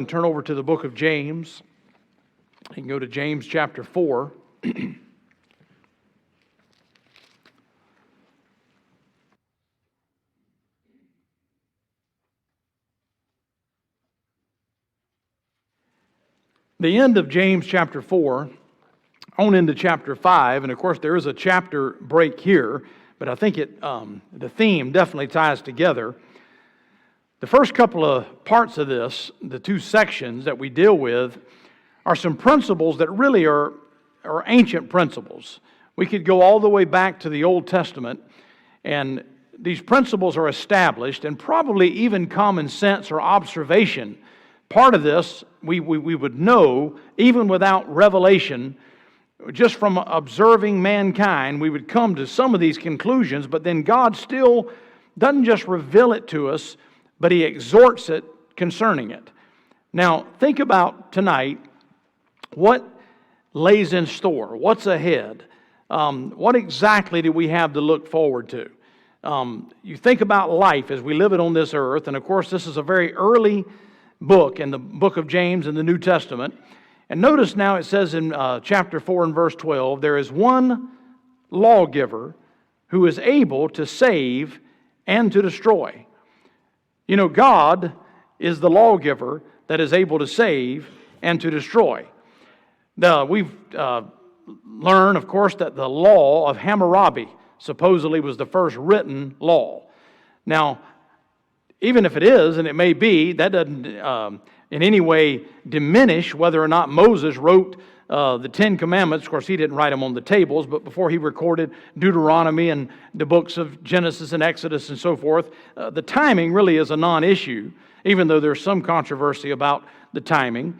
And turn over to the book of James. You can go to James chapter 4. The end of James chapter 4, on into chapter 5, and of course there is a chapter break here, but I think the theme definitely ties together. The first couple of parts of this, the two sections that we deal with, are some principles that really are ancient principles. We could go all the way back to the Old Testament, and these principles are established, and probably even common sense or observation. Part of this we would know, even without revelation, just from observing mankind, we would come to some of these conclusions, but then God still doesn't just reveal it to us, but He exhorts it concerning it. Now, think about tonight what lays in store, what's ahead, what exactly do we have to look forward to? You think about life as we live it on this earth, and of course this is a very early book in the book of James in the New Testament. And notice now it says in chapter 4 and verse 12, there is one lawgiver who is able to save and to destroy. You know, God is the lawgiver that is able to save and to destroy. We've learned, of course, that the law of Hammurabi supposedly was the first written law. Now, even if it is, and it may be, that doesn't in any way diminish whether or not Moses wrote the Ten Commandments. Of course, he didn't write them on the tables, but before he recorded Deuteronomy and the books of Genesis and Exodus and so forth, the timing really is a non-issue, even though there's some controversy about the timing.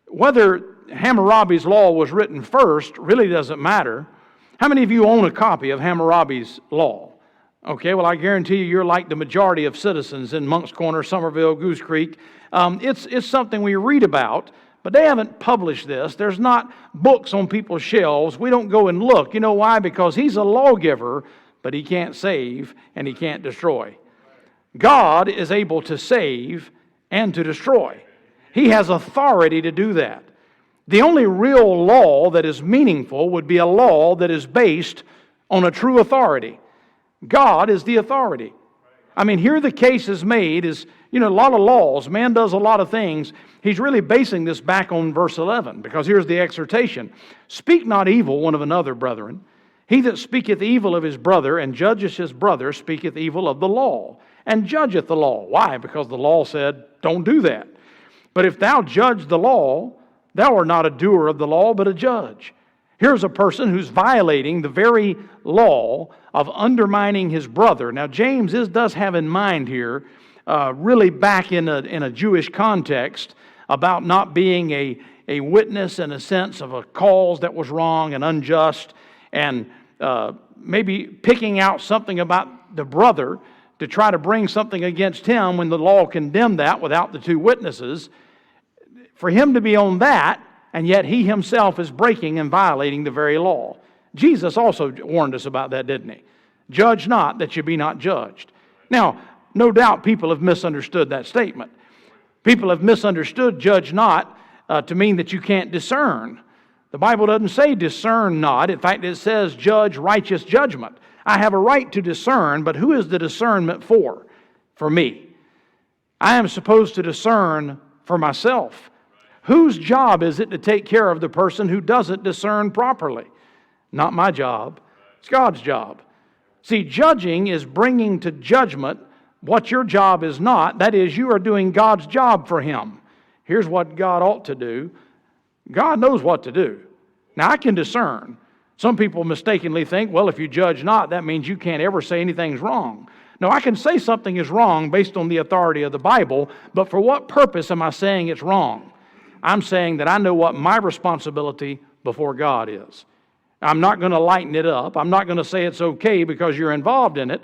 Whether Hammurabi's law was written first really doesn't matter. How many of you own a copy of Hammurabi's law? Okay, well, I guarantee you're like the majority of citizens in Moncks Corner, Somerville, Goose Creek. It's something we read about, but they haven't published this. There's not books on people's shelves. We don't go and look. You know why? Because He's a lawgiver, but He can't save and He can't destroy. God is able to save and to destroy. He has authority to do that. The only real law that is meaningful would be a law that is based on a true authority. God is the authority. I mean, here the case is made is, a lot of laws. Man does a lot of things. He's really basing this back on verse 11, because here's the exhortation. Speak not evil one of another, brethren. He that speaketh evil of his brother and judgeth his brother speaketh evil of the law and judgeth the law. Why? Because the law said, don't do that. But if thou judge the law, thou art not a doer of the law, but a judge. Here's a person who's violating the very law of undermining his brother. Now, James does have in mind here, really back in a Jewish context, about not being a witness in a sense of a cause that was wrong and unjust, and maybe picking out something about the brother to try to bring something against him when the law condemned that without the two witnesses. For him to be on that, and yet he himself is breaking and violating the very law. Jesus also warned us about that, didn't He? Judge not, that you be not judged. Now, no doubt people have misunderstood that statement. People have misunderstood judge not to mean that you can't discern. The Bible doesn't say discern not. In fact, it says judge righteous judgment. I have a right to discern, but who is the discernment for? For me. I am supposed to discern for myself. Whose job is it to take care of the person who doesn't discern properly? Not my job. It's God's job. See, judging is bringing to judgment what your job is not. That is, you are doing God's job for Him. Here's what God ought to do. God knows what to do. Now, I can discern. Some people mistakenly think, well, if you judge not, that means you can't ever say anything's wrong. No, I can say something is wrong based on the authority of the Bible, but for what purpose am I saying it's wrong? I'm saying that I know what my responsibility before God is. I'm not going to lighten it up. I'm not going to say it's okay because you're involved in it,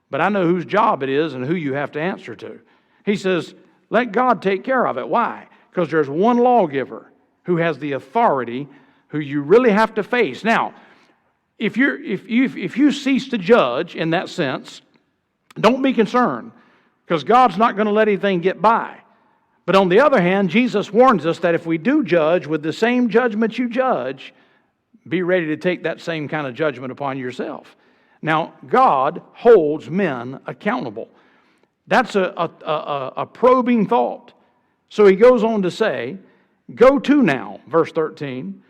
but I know whose job it is and who you have to answer to. He says, let God take care of it. Why? Because there's one lawgiver who has the authority who you really have to face. Now, if you cease to judge in that sense, don't be concerned, because God's not going to let anything get by. But on the other hand, Jesus warns us that if we do judge with the same judgment you judge, be ready to take that same kind of judgment upon yourself. Now, God holds men accountable. That's a probing thought. So he goes on to say, go to now, verse 13,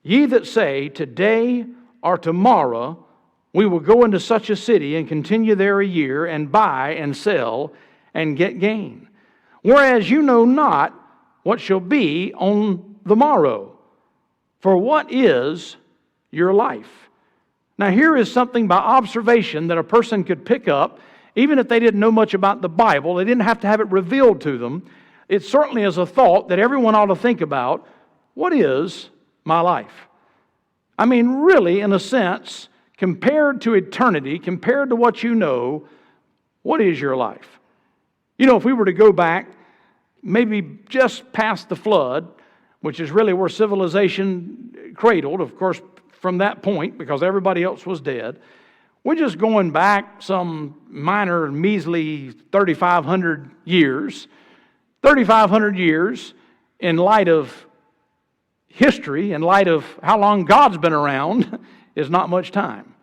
ye that say, today or tomorrow we will go into such a city and continue there a year and buy and sell and get gain. Whereas you know not what shall be on the morrow. For what is your life? Now here is something by observation that a person could pick up, even if they didn't know much about the Bible. They didn't have to have it revealed to them. It certainly is a thought that everyone ought to think about. What is my life? I mean, really, in a sense, compared to eternity, compared to what you know, what is your life? You know, if we were to go back, maybe just past the flood, which is really where civilization cradled, of course, from that point, because everybody else was dead, we're just going back some minor, measly 3,500 years. 3,500 years in light of history, in light of how long God's been around, is not much time.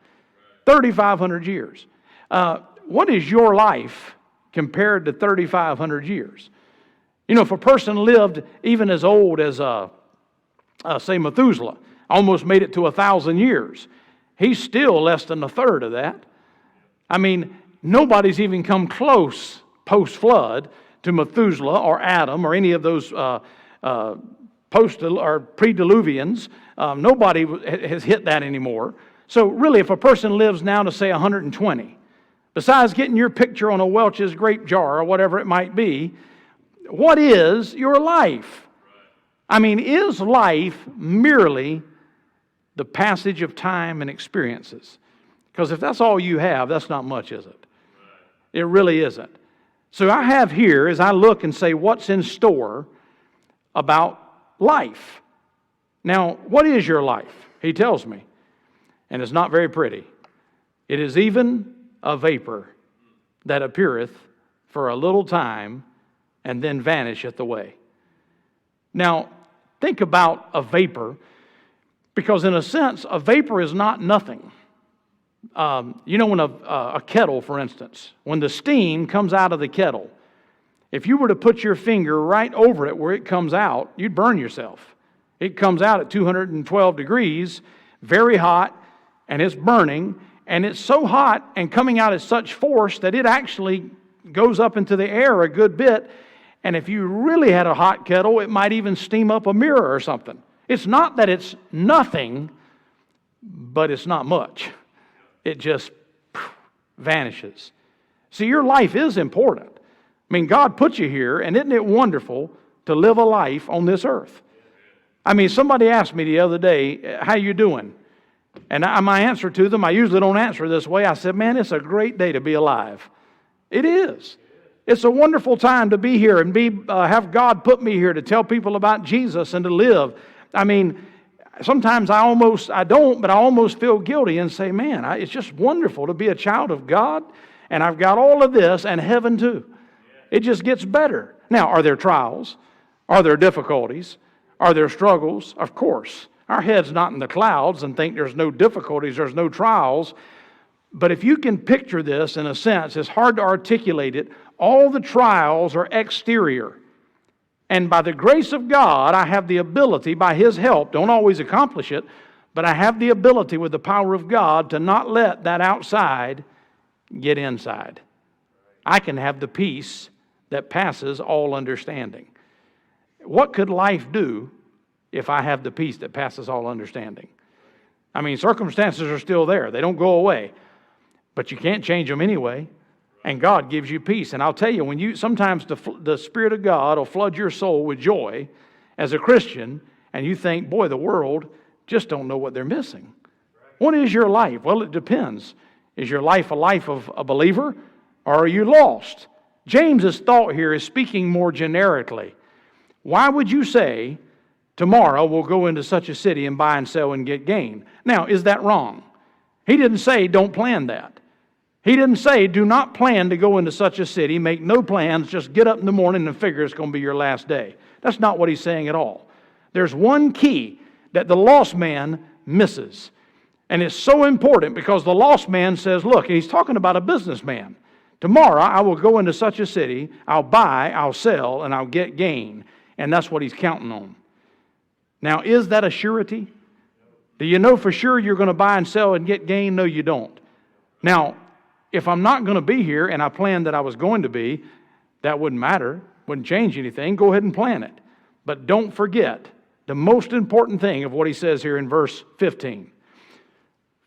3,500 years. What is your life compared to 3,500 years? You know, if a person lived even as old as, say, Methuselah, almost made it to 1,000 years, he's still less than a third of that. I mean, nobody's even come close post-flood to Methuselah or Adam or any of those post or pre-diluvians. Nobody has hit that anymore. So really, if a person lives now to say 120, besides getting your picture on a Welch's grape jar or whatever it might be, what is your life? I mean, is life merely the passage of time and experiences? Because if that's all you have, that's not much, is it? It really isn't. So I have here, as I look and say, what's in store about life? Now, what is your life? He tells me. And it's not very pretty. It is even a vapor that appeareth for a little time and then vanisheth away. Now, think about a vapor, because in a sense, a vapor is not nothing. You know, when a kettle, for instance, when the steam comes out of the kettle, if you were to put your finger right over it where it comes out, you'd burn yourself. It comes out at 212 degrees, very hot, and it's burning, and it's so hot and coming out at such force that it actually goes up into the air a good bit, and if you really had a hot kettle, it might even steam up a mirror or something. It's not that it's nothing, but it's not much. It just vanishes. See, your life is important. I mean, God put you here, and isn't it wonderful to live a life on this earth? I mean, somebody asked me the other day, how you doing? And my answer to them, I usually don't answer this way. I said, man, it's a great day to be alive. It is. It's a wonderful time to be here and have God put me here to tell people about Jesus and to live. I mean, sometimes I don't, but I almost feel guilty and say, man, it's just wonderful to be a child of God, and I've got all of this and heaven too. It just gets better. Now, are there trials? Are there difficulties? Are there struggles? Of course. Our head's not in the clouds and think there's no difficulties, there's no trials. But if you can picture this in a sense, it's hard to articulate it. All the trials are exterior. And by the grace of God, I have the ability, by His help, don't always accomplish it, but I have the ability with the power of God to not let that outside get inside. I can have the peace that passes all understanding. What could life do if I have the peace that passes all understanding? I mean, circumstances are still there. They don't go away. But you can't change them anyway. And God gives you peace. And I'll tell you, sometimes the Spirit of God will flood your soul with joy as a Christian, and you think, boy, the world just don't know what they're missing. What is your life? Well, it depends. Is your life a life of a believer, or are you lost? James's thought here is speaking more generically. Why would you say, tomorrow we'll go into such a city and buy and sell and get gain? Now, is that wrong? He didn't say don't plan that. He didn't say, do not plan to go into such a city, make no plans, just get up in the morning and figure it's going to be your last day. That's not what he's saying at all. There's one key that the lost man misses. And it's so important because the lost man says, look, and he's talking about a businessman. Tomorrow I will go into such a city, I'll buy, I'll sell, and I'll get gain. And that's what he's counting on. Now, is that a surety? Do you know for sure you're going to buy and sell and get gain? No, you don't. Now, if I'm not going to be here and I planned that I was going to be, that wouldn't matter, wouldn't change anything. Go ahead and plan it. But don't forget the most important thing of what he says here in verse 15.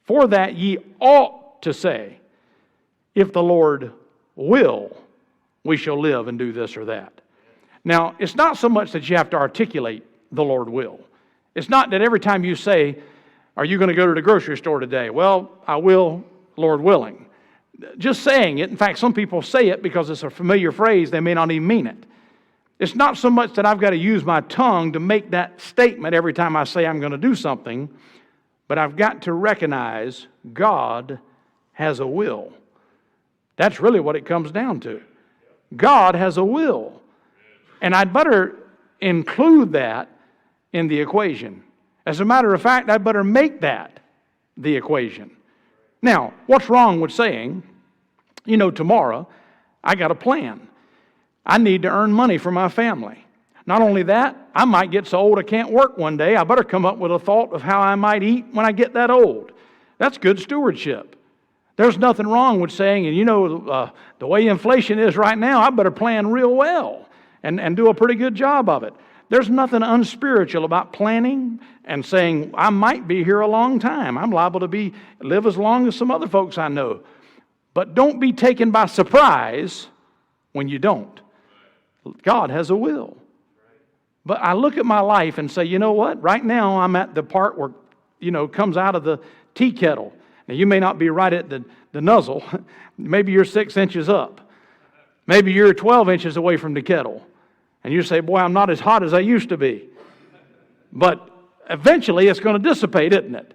For that ye ought to say, if the Lord will, we shall live and do this or that. Now, it's not so much that you have to articulate the Lord will. It's not that every time you say, are you going to go to the grocery store today? Well, I will, Lord willing. Just saying it. In fact, some people say it because it's a familiar phrase. They may not even mean it. It's not so much that I've got to use my tongue to make that statement every time I say I'm going to do something, but I've got to recognize God has a will. That's really what it comes down to. God has a will. And I'd better include that in the equation. As a matter of fact, I'd better make that the equation. Now, what's wrong with saying, tomorrow I got a plan. I need to earn money for my family. Not only that, I might get so old I can't work one day. I better come up with a thought of how I might eat when I get that old. That's good stewardship. There's nothing wrong with saying, the way inflation is right now, I better plan real well and do a pretty good job of it. There's nothing unspiritual about planning and saying, I might be here a long time. I'm liable to live as long as some other folks I know. But don't be taken by surprise when you don't. God has a will. But I look at my life and say, you know what? Right now I'm at the part where, comes out of the tea kettle. Now you may not be right at the nuzzle. Maybe you're 6 inches up. Maybe you're 12 inches away from the kettle. And you say, boy, I'm not as hot as I used to be. But eventually it's going to dissipate, isn't it?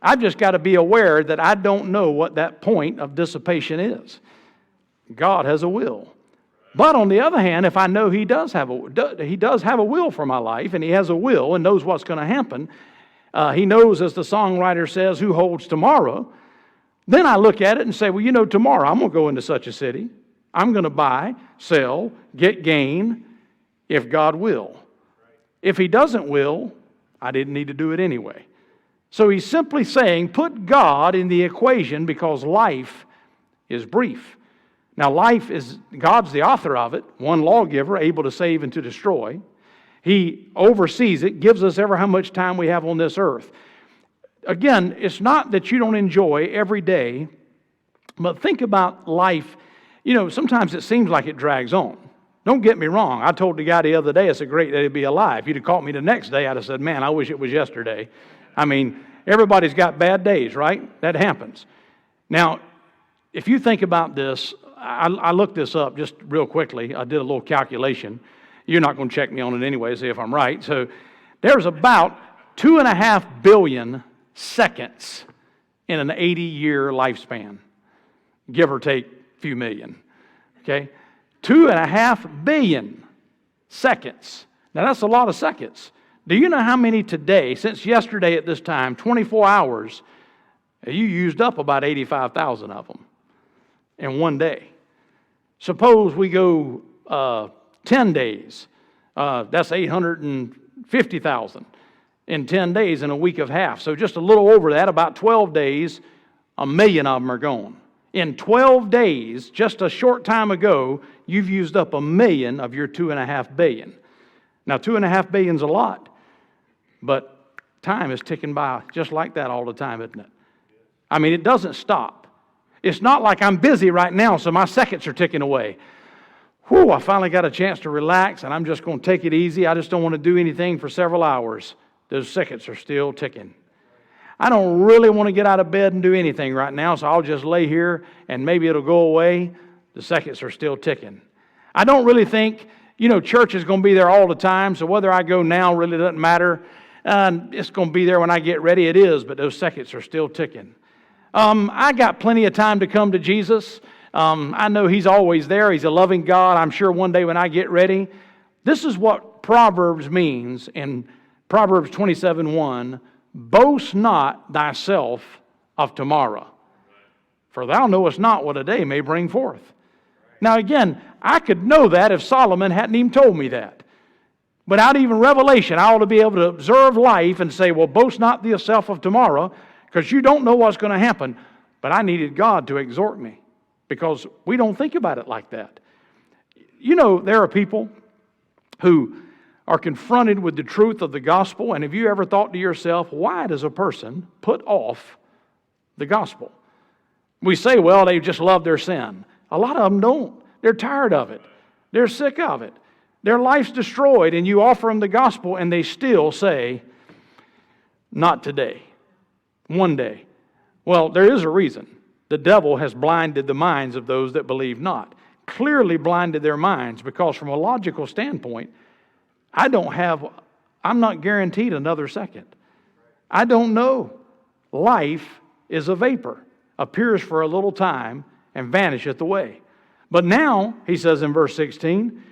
I've just got to be aware that I don't know what that point of dissipation is. God has a will. But on the other hand, if I know He does have a will for my life, and He has a will and knows what's going to happen, He knows, as the songwriter says, who holds tomorrow, then I look at it and say, well, tomorrow I'm going to go into such a city. I'm going to buy, sell, get gain, if God will. If He doesn't will, I didn't need to do it anyway. So he's simply saying, put God in the equation because life is brief. Now, God's the author of it, one lawgiver, able to save and to destroy. He oversees it, gives us ever how much time we have on this earth. Again, it's not that you don't enjoy every day, but think about life. Sometimes it seems like it drags on. Don't get me wrong. I told the guy the other day, it's a great day to be alive. If you'd have caught me the next day, I'd have said, man, I wish it was yesterday. I mean, everybody's got bad days, right? That happens. Now, if you think about this, I looked this up just real quickly. I did a little calculation. You're not going to check me on it anyway, see if I'm right. So there's about 2.5 billion seconds in an 80-year lifespan, give or take a few million. Okay? 2.5 billion seconds. Now that's a lot of seconds. Do you know how many today, since yesterday at this time, 24 hours, you used up about 85,000 of them in one day? Suppose we go 10 days. That's 850,000 in 10 days in a week of half. So just a little over that, about 12 days, 1 million of them are gone. In 12 days, just a short time ago, you've used up 1 million of your 2.5 billion. Now, 2.5 billion is a lot, but time is ticking by just like that all the time, isn't it? I mean, it doesn't stop. It's not like I'm busy right now, so my seconds are ticking away. Whew, I finally got a chance to relax, and I'm just going to take it easy. I just don't want to do anything for several hours. Those seconds are still ticking. I don't really want to get out of bed and do anything right now, so I'll just lay here, and maybe it'll go away. The seconds are still ticking. I don't really think, church is going to be there all the time, so whether I go now really doesn't matter. It's going to be there when I get ready. It is, but those seconds are still ticking. I got plenty of time to come to Jesus. I know He's always there. He's a loving God. I'm sure one day when I get ready. This is what Proverbs means in Proverbs 27:1. Boast not thyself of tomorrow, for thou knowest not what a day may bring forth. Now again, I could know that if Solomon hadn't even told me that. Without even revelation, I ought to be able to observe life and say, well, boast not thyself of tomorrow, because you don't know what's going to happen. But I needed God to exhort me, because we don't think about it like that. You know, there are people who are confronted with the truth of the gospel, and have you ever thought to yourself, why does a person put off the gospel? We say, well, they just love their sin. A lot of them don't. They're tired of it. They're sick of it. Their life's destroyed, and you offer them the gospel, and they still say, not today. One day. Well, there is a reason. The devil has blinded the minds of those that believe not. Clearly blinded their minds, because from a logical standpoint, I'm not guaranteed another second. I don't know. Life is a vapor, appears for a little time, and vanisheth away. But now, he says in verse 16,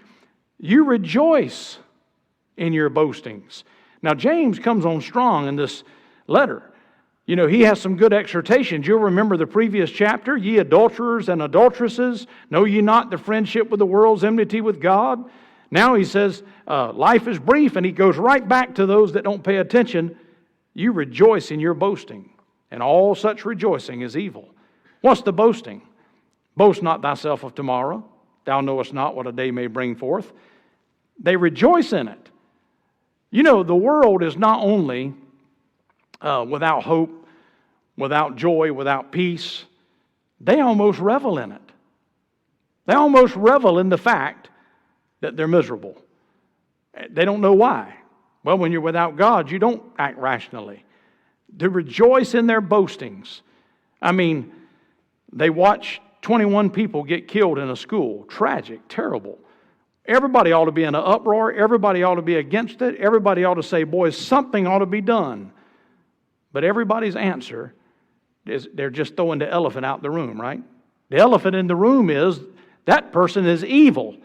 you rejoice in your boastings. Now, James comes on strong in this letter. You know, he has some good exhortations. You'll remember the previous chapter. Ye adulterers and adulteresses, know ye not the friendship with the world's enmity with God? Now he says, life is brief, and he goes right back to those that don't pay attention. You rejoice in your boasting, and all such rejoicing is evil. What's the boasting? Boast not thyself of tomorrow. Thou knowest not what a day may bring forth. They rejoice in it. You know, the world is not only without hope, without joy, without peace. They almost revel in it. They almost revel in the fact that they're miserable. They don't know why. Well, when you're without God, you don't act rationally. To rejoice in their boastings. I mean, they watch 21 people get killed in a school. Tragic, terrible. Everybody ought to be in an uproar. Everybody ought to be against it. Everybody ought to say, boys, something ought to be done. But everybody's answer is they're just throwing the elephant out the room, right? The elephant in the room is that person is evil.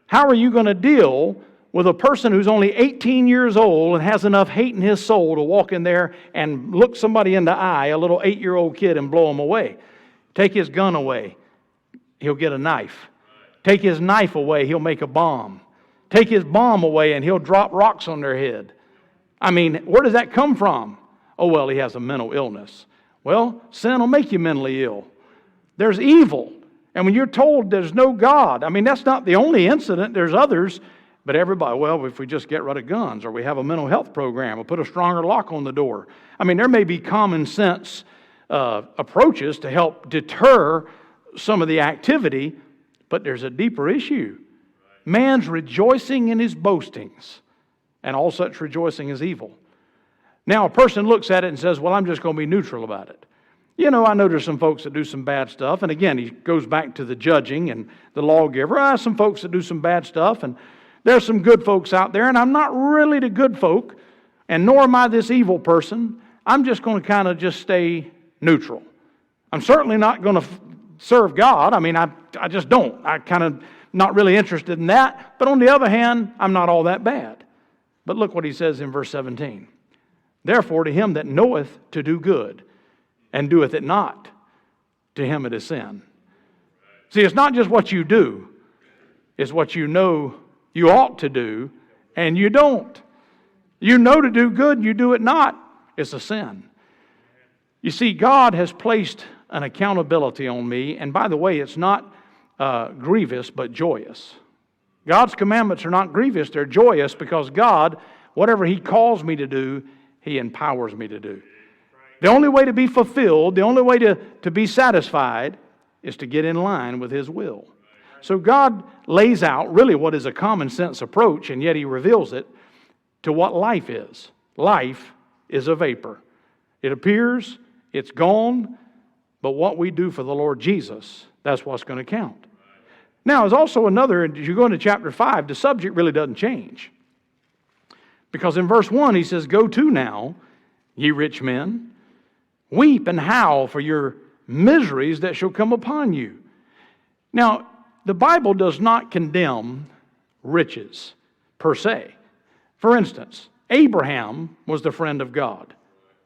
How are you going to deal with a person who's only 18 years old and has enough hate in his soul to walk in there and look somebody in the eye, a little 8-year-old kid, and blow him away? Take his gun away, he'll get a knife. Take his knife away, he'll make a bomb. Take his bomb away and he'll drop rocks on their head. I mean, where does that come from? Oh, well, he has a mental illness. Well, sin will make you mentally ill. There's evil. And when you're told there's no God, I mean, that's not the only incident. There's others. But everybody, well, if we just get rid of guns, or we have a mental health program, or put a stronger lock on the door. I mean, there may be common sense approaches to help deter some of the activity, but there's a deeper issue. Man's rejoicing in his boastings, and all such rejoicing is evil. Now, a person looks at it and says, well, I'm just going to be neutral about it. You know, I know there's some folks that do some bad stuff, and again, he goes back to the judging and the lawgiver. Some folks that do some bad stuff, and there's some good folks out there, and I'm not really the good folk, and nor am I this evil person. I'm just going to kind of just stay neutral. I'm certainly not going to serve God. I mean, I just don't. I kind of not really interested in that. But on the other hand, I'm not all that bad. But look what he says in verse 17. Therefore, to him that knoweth to do good, and doeth it not, to him it is sin. See, it's not just what you do. It's what you know you ought to do, and you don't. You know to do good, and you do it not. It's a sin. You see, God has placed an accountability on me, and by the way, it's not grievous, but joyous. God's commandments are not grievous, they're joyous, because God, whatever He calls me to do, He empowers me to do. The only way to be fulfilled, the only way to be satisfied, is to get in line with His will. So God lays out really what is a common sense approach, and yet He reveals it to what life is. Life is a vapor. It appears, it's gone, but what we do for the Lord Jesus, that's what's going to count. Now, there's also another, as you go into chapter 5, the subject really doesn't change. Because in verse 1, he says, Go to now, ye rich men, Weep and howl for your miseries that shall come upon you. Now, the Bible does not condemn riches per se. For instance, Abraham was the friend of God.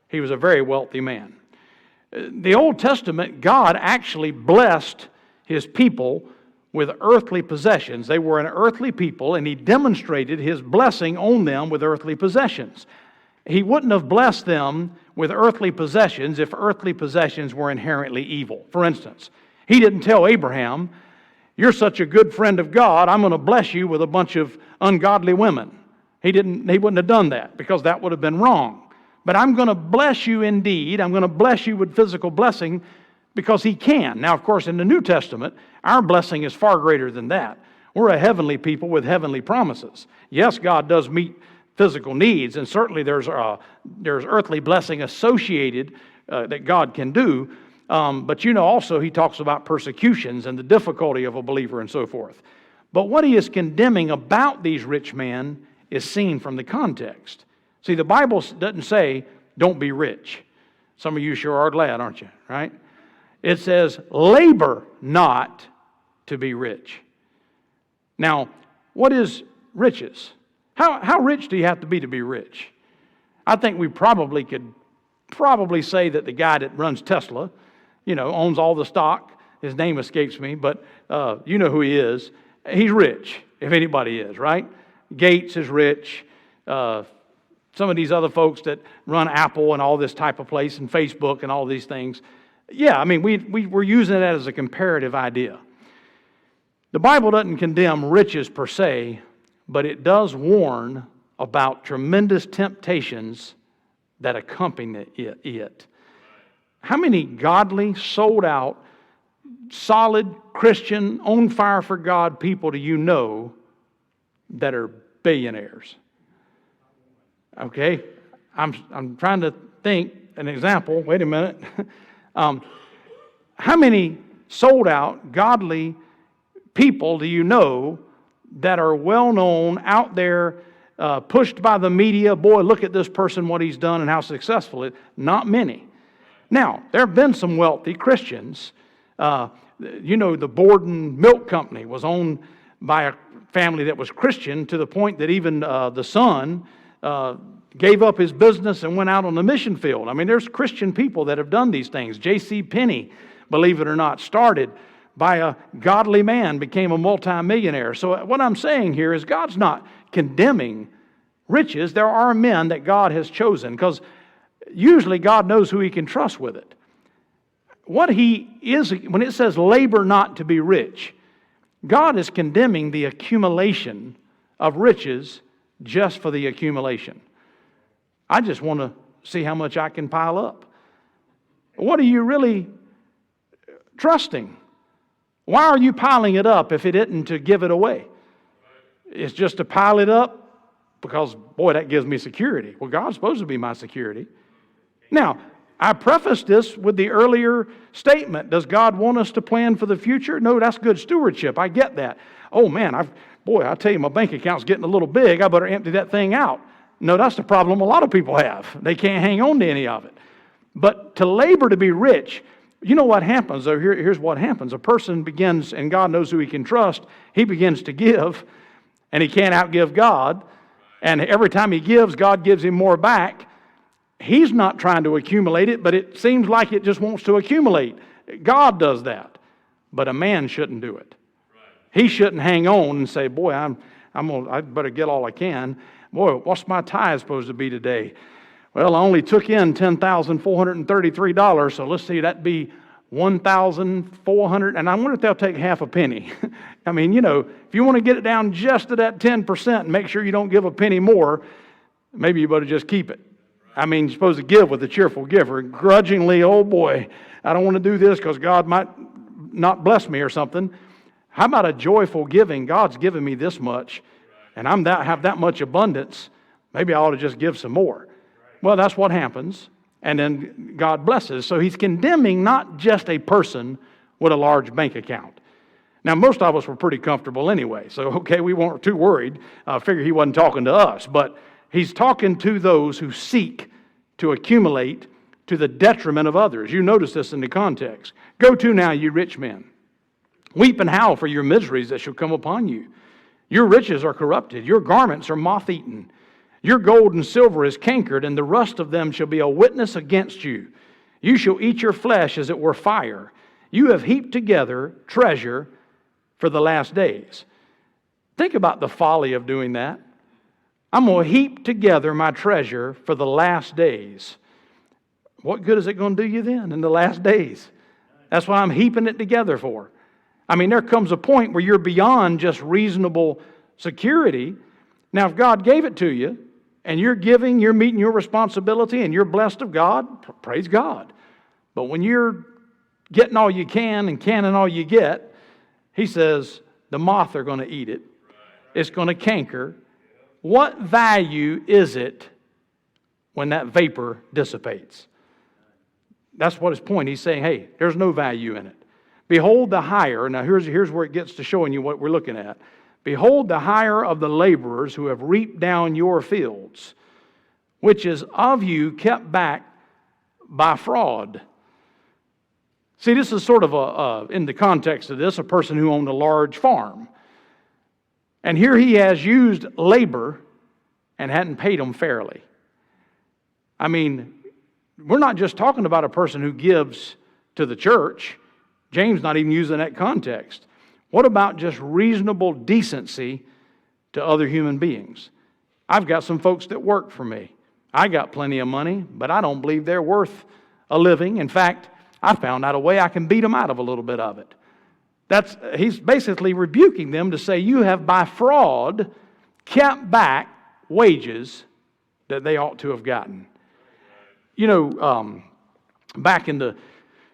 He was a very wealthy man. The Old Testament, God actually blessed His people with earthly possessions. They were an earthly people, and He demonstrated His blessing on them with earthly possessions. He wouldn't have blessed them with earthly possessions if earthly possessions were inherently evil. For instance, He didn't tell Abraham, "You're such a good friend of God, I'm going to bless you with a bunch of ungodly women." He wouldn't have done that, because that would have been wrong. But I'm going to bless you indeed. I'm going to bless you with physical blessing because He can. Now, of course, in the New Testament, our blessing is far greater than that. We're a heavenly people with heavenly promises. Yes, God does meet physical needs, and certainly there's earthly blessing associated that God can do. But also He talks about persecutions and the difficulty of a believer and so forth. But what He is condemning about these rich men is seen from the context. See, the Bible doesn't say, "Don't be rich." Some of you sure are glad, aren't you? Right? It says, "Labor not to be rich." Now, what is riches? How rich do you have to be rich? I think we probably could say that the guy that runs Tesla, owns all the stock. His name escapes me, but you know who he is. He's rich, if anybody is, right? Gates is rich. Some of these other folks that run Apple and all this type of place, and Facebook and all these things. Yeah, I mean, we're using that as a comparative idea. The Bible doesn't condemn riches per se, but it does warn about tremendous temptations that accompany it. How many godly, sold-out, solid Christian, on fire for God people do you know that are billionaires? Okay, I'm trying to think an example. Wait a minute. How many sold-out, godly people do you know that are well-known, out there, pushed by the media? Boy, look at this person, what he's done and how successful it is. Not many. Now, there have been some wealthy Christians. The Borden Milk Company was owned by a family that was Christian, to the point that even the son gave up his business and went out on the mission field. I mean, there's Christian people that have done these things. J.C. Penney, believe it or not, started by a godly man, became a multimillionaire. So what I'm saying here is God's not condemning riches. There are men that God has chosen, because usually God knows who He can trust with it. What He is, when it says labor not to be rich, God is condemning the accumulation of riches just for the accumulation. I just want to see how much I can pile up. What are you really trusting? Why are you piling it up if it isn't to give it away? It's just to pile it up because, boy, that gives me security. Well, God's supposed to be my security. Now, I prefaced this with the earlier statement. Does God want us to plan for the future? No, that's good stewardship. I get that. Oh, man, I tell you, my bank account's getting a little big. I better empty that thing out. No, that's the problem a lot of people have. They can't hang on to any of it. But to labor to be rich, you know what happens, though? Here's what happens. A person begins, and God knows who he can trust, he begins to give, and he can't outgive God. And every time he gives, God gives him more back. He's not trying to accumulate it, but it seems like it just wants to accumulate. God does that. But a man shouldn't do it. He shouldn't hang on and say, boy, I better get all I can. Boy, what's my tithe supposed to be today? Well, I only took in $10,433, so let's see, that'd be $1,400, and I wonder if they'll take half a penny. I mean, if you want to get it down just to that 10% and make sure you don't give a penny more, maybe you better just keep it. I mean, you're supposed to give with a cheerful giver. Grudgingly, oh boy, I don't want to do this because God might not bless me or something. How about a joyful giving? God's given me this much, and have that much abundance. Maybe I ought to just give some more. Well, that's what happens, and then God blesses. So He's condemning not just a person with a large bank account. Now, most of us were pretty comfortable anyway, so okay, we weren't too worried. I figured He wasn't talking to us, but He's talking to those who seek to accumulate, to the detriment of others. You notice this in the context. Go to now, you rich men. Weep and howl for your miseries that shall come upon you. Your riches are corrupted. Your garments are moth-eaten. Your gold and silver is cankered, and the rust of them shall be a witness against you. You shall eat your flesh as it were fire. You have heaped together treasure for the last days. Think about the folly of doing that. I'm going to heap together my treasure for the last days. What good is it going to do you then in the last days? That's what I'm heaping it together for. I mean, there comes a point where you're beyond just reasonable security. Now, if God gave it to you, and you're giving, you're meeting your responsibility, and you're blessed of God, praise God. But when you're getting all you can and canning all you get, he says, the moth are going to eat it. It's going to canker. What value is it when that vapor dissipates? That's what his point. He's saying, hey, there's no value in it. Behold the hire. Now here's where it gets to showing you what we're looking at. Behold the hire of the laborers who have reaped down your fields, which is of you kept back by fraud. See, this is sort of in the context of this, a person who owned a large farm. And here he has used labor and hadn't paid them fairly. I mean, we're not just talking about a person who gives to the church. James not even using that context. What about just reasonable decency to other human beings? I've got some folks that work for me. I got plenty of money, but I don't believe they're worth a living. In fact, I found out a way I can beat them out of a little bit of it. He's basically rebuking them to say, you have by fraud kept back wages that they ought to have gotten. You know, back in the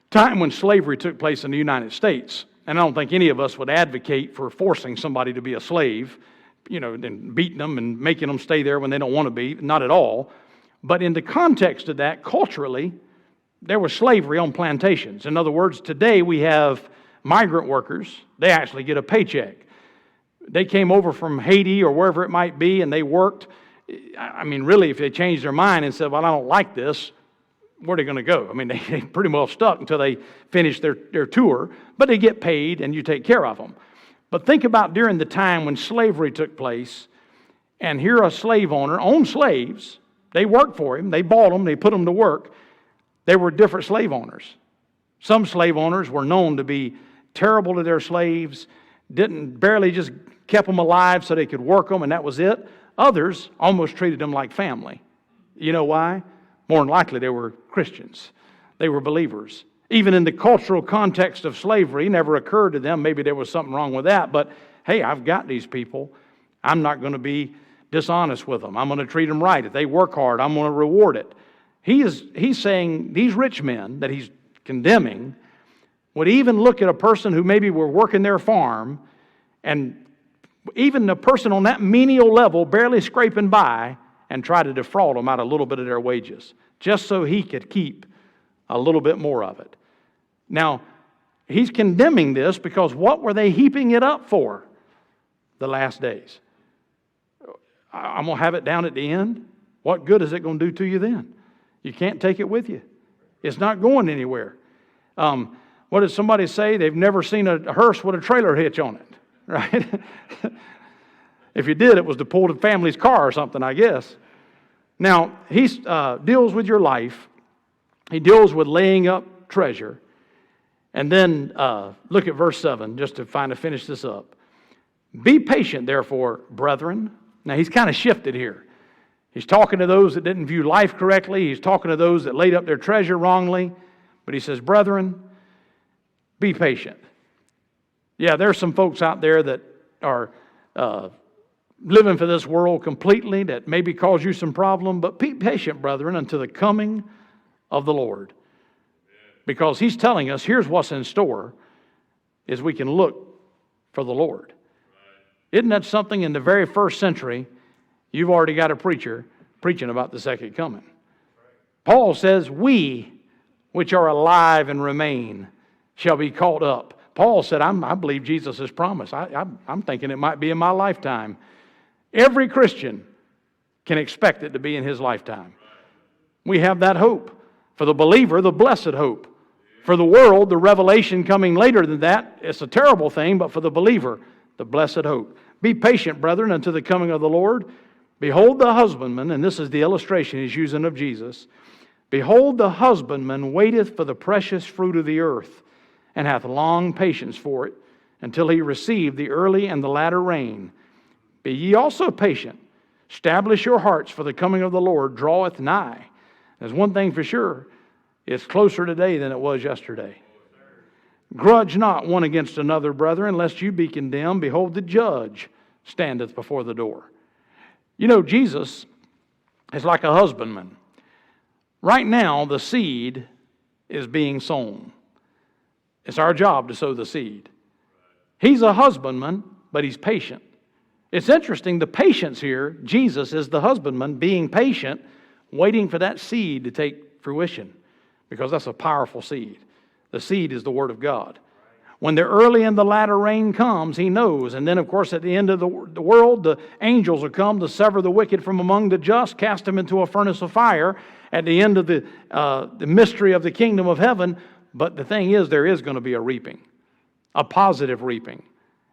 time when slavery took place in the United States, and I don't think any of us would advocate for forcing somebody to be a slave, you know, and beating them and making them stay there when they don't want to be, not at all. But in the context of that, culturally, there was slavery on plantations. In other words, today we have migrant workers. They actually get a paycheck. They came over from Haiti or wherever it might be, and they worked. I mean, really, if they changed their mind and said, well, I don't like this, where are they going to go? I mean, they pretty well stuck until they finish their tour, but they get paid and you take care of them. But think about during the time when slavery took place, and here a slave owner owned slaves. They worked for him. They bought them. They put them to work. There were different slave owners. Some slave owners were known to be terrible to their slaves, barely just kept them alive so they could work them, and that was it. Others almost treated them like family. You know why? More than likely, they were Christians. They were believers. Even in the cultural context of slavery, it never occurred to them, maybe there was something wrong with that, but hey, I've got these people. I'm not going to be dishonest with them. I'm going to treat them right. If they work hard, I'm going to reward it. He's saying these rich men that he's condemning would even look at a person who maybe were working their farm, and even the person on that menial level, barely scraping by, and try to defraud them out a little bit of their wages, just so he could keep a little bit more of it. Now, he's condemning this because what were they heaping it up for? The last days. I'm going to have it down at the end. What good is it going to do to you then? You can't take it with you. It's not going anywhere. What did somebody say? They've never seen a hearse with a trailer hitch on it, right? If you did, it was to pull the family's car or something, I guess. Now, he deals with your life. He deals with laying up treasure. And then look at verse 7, just to finish this up. Be patient, therefore, brethren. Now, he's kind of shifted here. He's talking to those that didn't view life correctly. He's talking to those that laid up their treasure wrongly. But he says, brethren, be patient. Yeah, there's some folks out there that are living for this world completely that maybe cause you some problem, but be patient, brethren, until the coming of the Lord. Because he's telling us, here's what's in store, is we can look for the Lord. Isn't that something in the very first century, you've already got a preacher preaching about the second coming. Paul says, we, which are alive and remain, shall be caught up. Paul said, I believe Jesus has promised. I'm thinking it might be in my lifetime. Every Christian can expect it to be in his lifetime. We have that hope. For the believer, the blessed hope. For the world, the revelation coming later than that, it's a terrible thing, but for the believer, the blessed hope. Be patient, brethren, unto the coming of the Lord. Behold the husbandman, and this is the illustration he's using of Jesus. Behold, the husbandman waiteth for the precious fruit of the earth, and hath long patience for it, until he receive the early and the latter rain. Be ye also patient. Establish your hearts, for the coming of the Lord draweth nigh. There's one thing for sure, it's closer today than it was yesterday. Grudge not one against another, brethren, lest you be condemned. Behold, the judge standeth before the door. You know, Jesus is like a husbandman. Right now, the seed is being sown. It's our job to sow the seed. He's a husbandman, but he's patient. It's interesting, the patience here, Jesus is the husbandman being patient, waiting for that seed to take fruition, because that's a powerful seed. The seed is the Word of God. When the early and the latter rain comes, he knows. And then, of course, at the end of the world, the angels will come to sever the wicked from among the just, cast them into a furnace of fire at the end of the mystery of the kingdom of heaven. But the thing is, there is going to be a reaping, a positive reaping.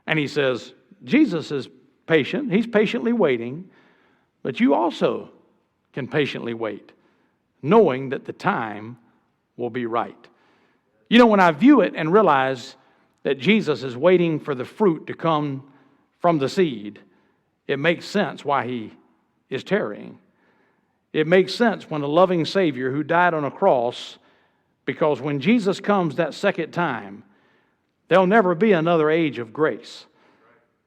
And he says, Jesus is patient. He's patiently waiting. But you also can patiently wait, knowing that the time will be right. You know, when I view it and realize that Jesus is waiting for the fruit to come from the seed, it makes sense why he is tarrying. It makes sense when a loving Savior who died on a cross, because when Jesus comes that second time, there'll never be another age of grace.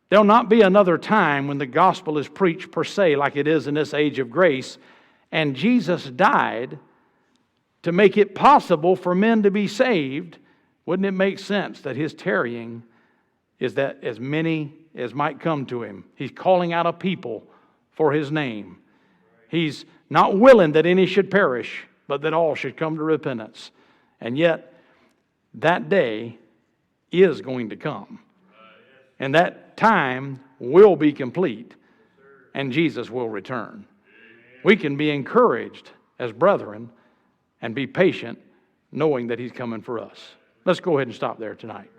There'll not be another time when the gospel is preached per se like it is in this age of grace. And Jesus died to make it possible for men to be saved. Wouldn't it make sense that his tarrying is that as many as might come to him? He's calling out a people for his name. He's not willing that any should perish, but that all should come to repentance. And yet, that day is going to come. And that time will be complete, and Jesus will return. We can be encouraged as brethren and be patient, knowing that he's coming for us. Let's go ahead and stop there tonight.